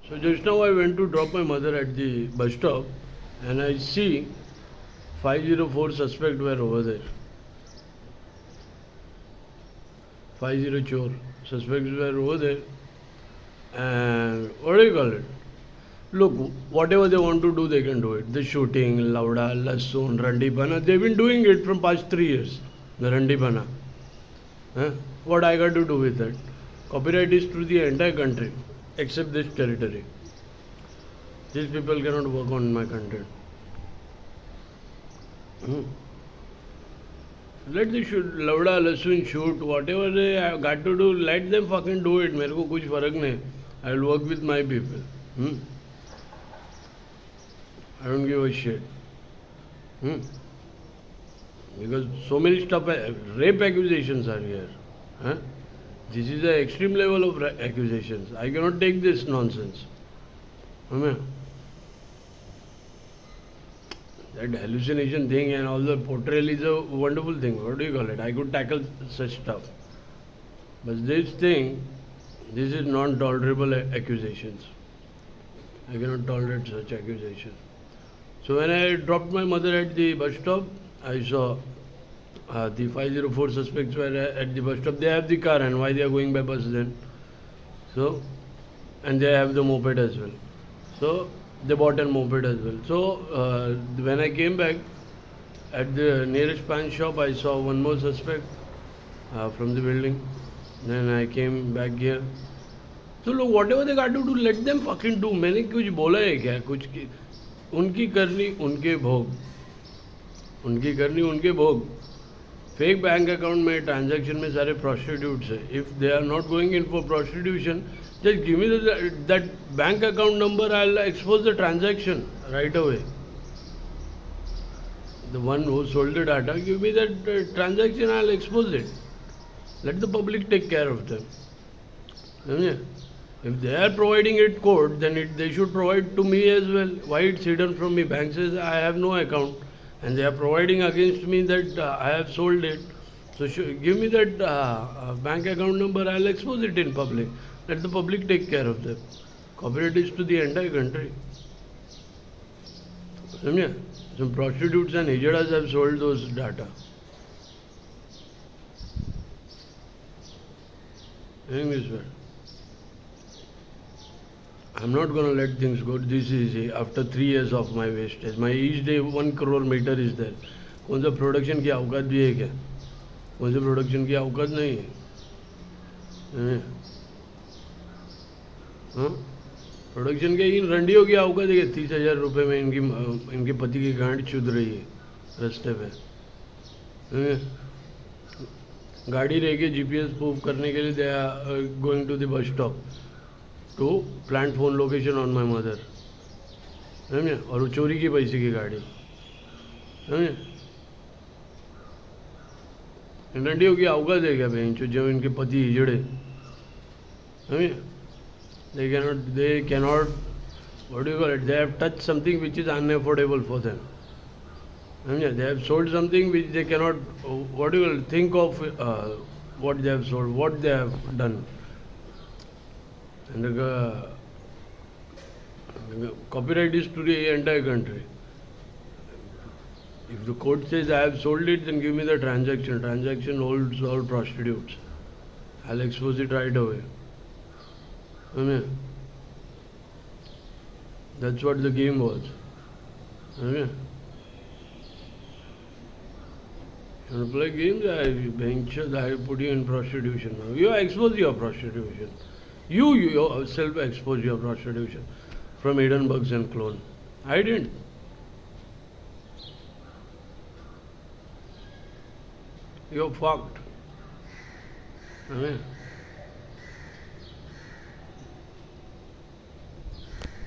So just now I went to drop my mother at the bus stop and I see 504 suspect were over there. 50 chore suspects were over there, and what do you call it? Look, whatever they want to do, they can do it. The shooting, Lauda, Lassoon, Randipana, they've been doing it from past 3 years. The Randipana. Huh? What I got to do with that? Copyright is to the entire country, except this territory. These people cannot work on my content. Let the shoot, Lauda, Lassoon shoot, whatever they have got to do, let them fucking do it. मेरे को कुछ फर्क नहीं. I will work with my people. I don't give a shit. Because so many stuff, rape accusations are here. Huh? This is the extreme level of accusations. I cannot take this nonsense. That hallucination thing and all the portrayal is a wonderful thing. What do you call it? I could tackle such stuff. But this thing, this is non-tolerable accusations. I cannot tolerate such accusations. So when I dropped my mother at the bus stop, I saw the 504 suspects were at the bus stop. They have the car, and why they are going by bus then? So, and they have the moped as well. So they bought a moped as well. So when I came back at the nearest pan shop, I saw one more suspect from the building. Then I came back here. So look, whatever they got to do, let them fucking do. मैंने कुछ बोला है क्या? कुछ उनकी करनी उनके भोग, उनकी करनी उनके भोग. फेक बैंक अकाउंट में ट्रांजैक्शन में सारे prostitutes है. If they are not going in for prostitution, just give me that bank account number. I'll expose the transaction right away. The one who sold the data, give me that transaction. I'll expose it. Let the public take care of them. If they are providing it code, then they should provide to me as well. Why it's hidden from me? Bank says I have no account, and they are providing against me that I have sold it. So give me that bank account number. I'll expose it in public. Let the public take care of them. Copyright is to the entire country. Some prostitutes and hijadas have sold those data. This way. I'm not going to let things go this easy after 3 years of my wastage. My each day 1 crore meter is there. कौन सा production की औकात भी है क्या? कौन सा production की औकात नहीं है? प्रोडक्शन के इन रंडियों की औकात है 30,000 रुपये में इनके पति की गांड चुद रही है रास्ते पे. गाड़ी रह के जीपीएस प्रूफ करने के लिए they are going to the bus stop to plant phone location on my mother. समझे? और वो चोरी की पैसे की गाड़ी. समझे? रंडियों की औकात है क्या बहन जो इनके पति हिजड़े? समझे? They cannot, what do you call it? They have touched something which is unaffordable for them. They have sold something which they cannot, what do you call it? Think of what they have sold, what they have done. And the copyright is to the entire country. If the court says I have sold it, then give me the transaction. Transaction holds all prostitutes. I'll expose it right away. That's what the game was. You want to play games? I put you in prostitution now. You expose your prostitution. You yourself expose your prostitution from Edinburghs and clone. I didn't. You're fucked.